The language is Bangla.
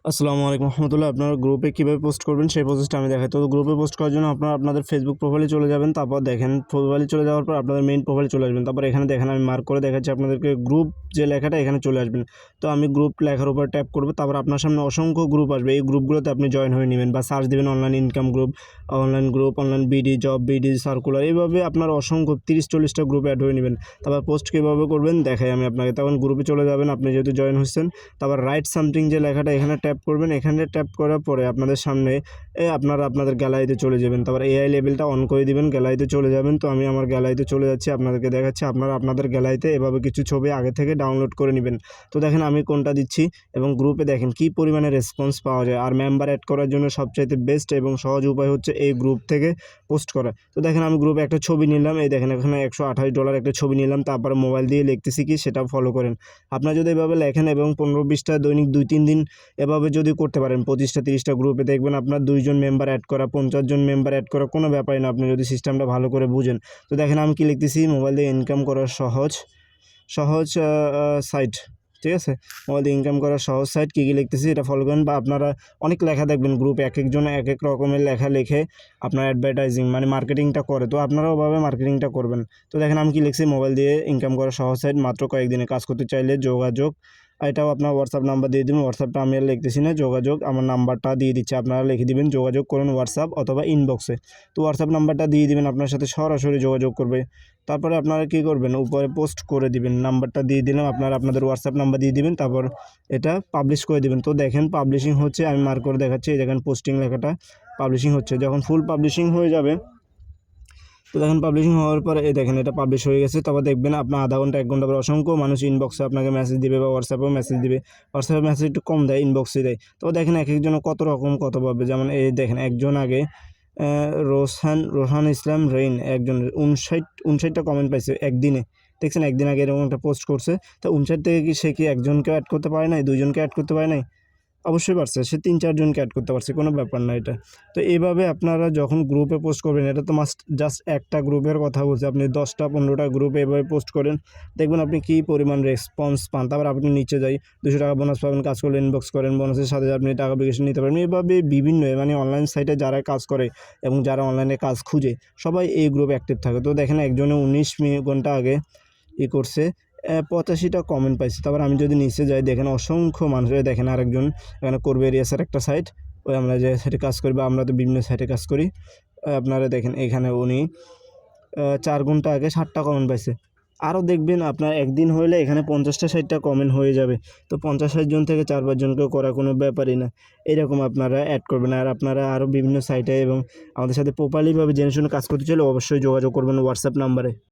আসসালামু আলাইকুম রহমতুল্লাহ। আপনারা গ্রুপে কীভাবে পোস্ট করবেন সেই প্রসেসটা আমি দেখাই। তো গ্রুপে পোস্ট করার জন্য আপনারা আপনাদের ফেসবুক প্রোফাইলে চলে যাবেন। তারপর দেখেন প্রোফাইলে চলে যাওয়ার পর আপনাদের মেইন প্রোফাইলে চলে আসবেন। তারপর এখানে দেখেন আমি মার্ক করে দেখাচ্ছি আপনাদেরকে, গ্রুপ যে লেখাটা এখানে চলে আসবেন। তো আমি গ্রুপ লেখার উপর ট্যাপ করব। তারপর আপনার সামনে অসংখ্য গ্রুপ আসবে। এই গ্রুপগুলোতে আপনি জয়েন হয়ে নেবেন বা সার্চ দেবেন online income group, online BD, job BD, circular, এইভাবে আপনার অসংখ্য 30-40টা গ্রুপ অ্যাড হয়ে নেবেন। তারপর পোস্ট কীভাবে করবেন দেখাই আমি আপনাকে। তখন গ্রুপে চলে যাবেন আপনি যেহেতু জয়েন হচ্ছেন। তারপর রাইট সামথিং যে লেখাটা এখানে ট্যাপ করবেন। এখানে ট্যাপ করার পরে আপনাদের সামনে আপনারা আপনাদের গ্যালারিতে চলে যাবেন। তারপর এআই লেভেলটা অন করে দিবেন, গ্যালারিতে চলে যাবেন। তো আমি আমার গ্যালারিতে চলে যাচ্ছি, আপনাদেরকে দেখাচ্ছি। আপনারা আপনাদের গ্যালারিতে এভাবে কিছু ছবি আগে থেকে ডাউনলোড করে নেবেন। তো দেখেন আমি কোনটা দিচ্ছি এবং গ্রুপে দেখেন কী পরিমাণে রেসপন্স পাওয়া যায়। আর মেম্বার অ্যাড করার জন্য সবচাইতে বেস্ট এবং সহজ উপায় হচ্ছে এই গ্রুপ থেকে পোস্ট করা। তো দেখেন আমি গ্রুপে একটা ছবি নিলাম, এই দেখেন এখানে $128 একটা ছবি নিলাম। তারপরে মোবাইল দিয়ে লিখতেছি কি সেটা ফলো করেন। আপনারা যদি এভাবে লেখেন এবং 15-20টা দৈনিক 2-3 দিন এভাবে যদি করতে পারেন, 25টা-30টা গ্রুপে, দেখবেন আপনার 2 জন মেম্বার অ্যাড করা, 50 জন মেম্বার অ্যাড করা কোনো ব্যাপারই না, আপনি যদি সিস্টেমটা ভালো করে বুঝেন। তো দেখেন আমি কি লিখতেছি, মোবাইল দিয়ে ইনকাম করার সহজ সহজ সাইট, ঠিক আছে? মোবাইল দিয়ে ইনকাম করার সহজ সাইট কী লিখতেছি এটা ফলো করেন। বা আপনারা অনেক লেখা দেখবেন গ্রুপে, একজন এক এক রকমের লেখা লিখে আপনার অ্যাডভার্টাইজিং মানে মার্কেটিংটা করে। তো আপনারাও ওভাবে মার্কেটিংটা করবেন। তো দেখেন আমি কি লিখছি, মোবাইল দিয়ে ইনকাম করার সহজ সাইট, মাত্র কয়েকদিনে কাজ করতে চাইলে যোগাযোগ। এটাও আপনার হোয়াটসঅ্যাপ নাম্বার দিয়ে দেবেন। হোয়াটসঅ্যাপটা আমি আর লিখতেছি না, যোগাযোগ আমার নাম্বারটা দিয়ে দিচ্ছি, আপনারা লিখে দিবেন যোগাযোগ করুন হোয়াটসঅ্যাপ অথবা ইনবক্সে। তো হোয়াটসঅ্যাপ নাম্বারটা দিয়ে দিবেন, আপনার সাথে সরাসরি যোগাযোগ করবে। তারপরে আপনারা কী করবেন, উপরে পোস্ট করে দিবেন, নাম্বারটা দিয়ে দিলাম, আপনারা আপনাদের হোয়াটসঅ্যাপ নাম্বার দিয়ে দিবেন। তারপর এটা পাবলিশ করে দিবেন। তো দেখেন পাবলিশিং হচ্ছে, আমি মার্ক করে দেখাচ্ছি, এই দেখেন পোস্টিং লেখাটা পাবলিশিং হচ্ছে। যখন ফুল পাবলিশিং হয়ে যাবে, তো দেখেন পাবলিশিং হওয়ার পরে এই দেখেন এটা পাবলিশ হয়ে গেছে। তারপর দেখবেন আপনার আধা ঘন্টা 1 ঘন্টা পর অসংখ্য মানুষ ইনবক্সে আপনাকে মেসেজ দিবে বা হোয়াটসঅ্যাপেও মেসেজ দিবে। হোয়াটসঅ্যাপে মেসেজ একটু কম দেয়, ইনবক্সে দেয়। তো দেখেন এক একজনের কত রকম কত পাবে। যেমন এই দেখেন একজন আগে রোহান ইসলাম রেইন, একজন 59টা কমেন্ট পাইছে একদিনে। দেখছেন একদিন আগে এরকম একটা পোস্ট করছে। তো 59 থেকে কি সে কি একজনকেও অ্যাড করতে পারে নাই, 2 জনকে অ্যাড করতে পারে নাই? অবশ্যই পারছে, সে 3-4 জনকে অ্যাড করতে পারছে, কোনো ব্যাপার না এটা। তো এইভাবে আপনারা যখন গ্রুপে পোস্ট করবেন, এটা তো জাস্ট একটা গ্রুপের কথা বলছি, আপনি 10টা-15টা গ্রুপে এভাবে পোস্ট করেন, দেখবেন আপনি কী পরিমাণ রেসপন্স পান। তারপর আপনি নিচে যাই $200 বোনাস পাবেন, কাজ করলে ইনবক্স করেন, বোনাসের সাথে আপনি টাকা বিকাশে নিতে পারবেন। এভাবে বিভিন্ন মানে অনলাইন সাইটে যারা কাজ করে এবং যারা অনলাইনে কাজ খুঁজে সবাই এই গ্রুপে অ্যাক্টিভ থাকে। তো দেখেন একজনে 19 ঘন্টা আগে করছে, 85টা কমেন্ট পাইছে। তারপর আমি যদি নিচে যাই দেখেন অসংখ্য মানুষ, দেখেন আরেকজন এখানে করবেরিয়াসের একটা সাইট, ওই আমরা যে সাইটে কাজ করি বা আমরা তো বিভিন্ন সাইটে কাজ করি, আপনারা দেখেন এখানে উনি 4 ঘন্টা আগে 60টা কমেন্ট পাইছে। আরও দেখবেন আপনার একদিন হইলে এখানে 50টা-60টা কমেন্ট হয়ে যাবে। তো 50-60 জন থেকে 4-5 জনকেও করা কোনো ব্যাপারই না। এরকম আপনারা অ্যাড করবেন। আর আপনারা আরও বিভিন্ন সাইটে এবং আমাদের সাথে প্রপারলিভাবে জেনে শুনে কাজ করতে চাইলে অবশ্যই যোগাযোগ করবেন হোয়াটসঅ্যাপ নাম্বারে।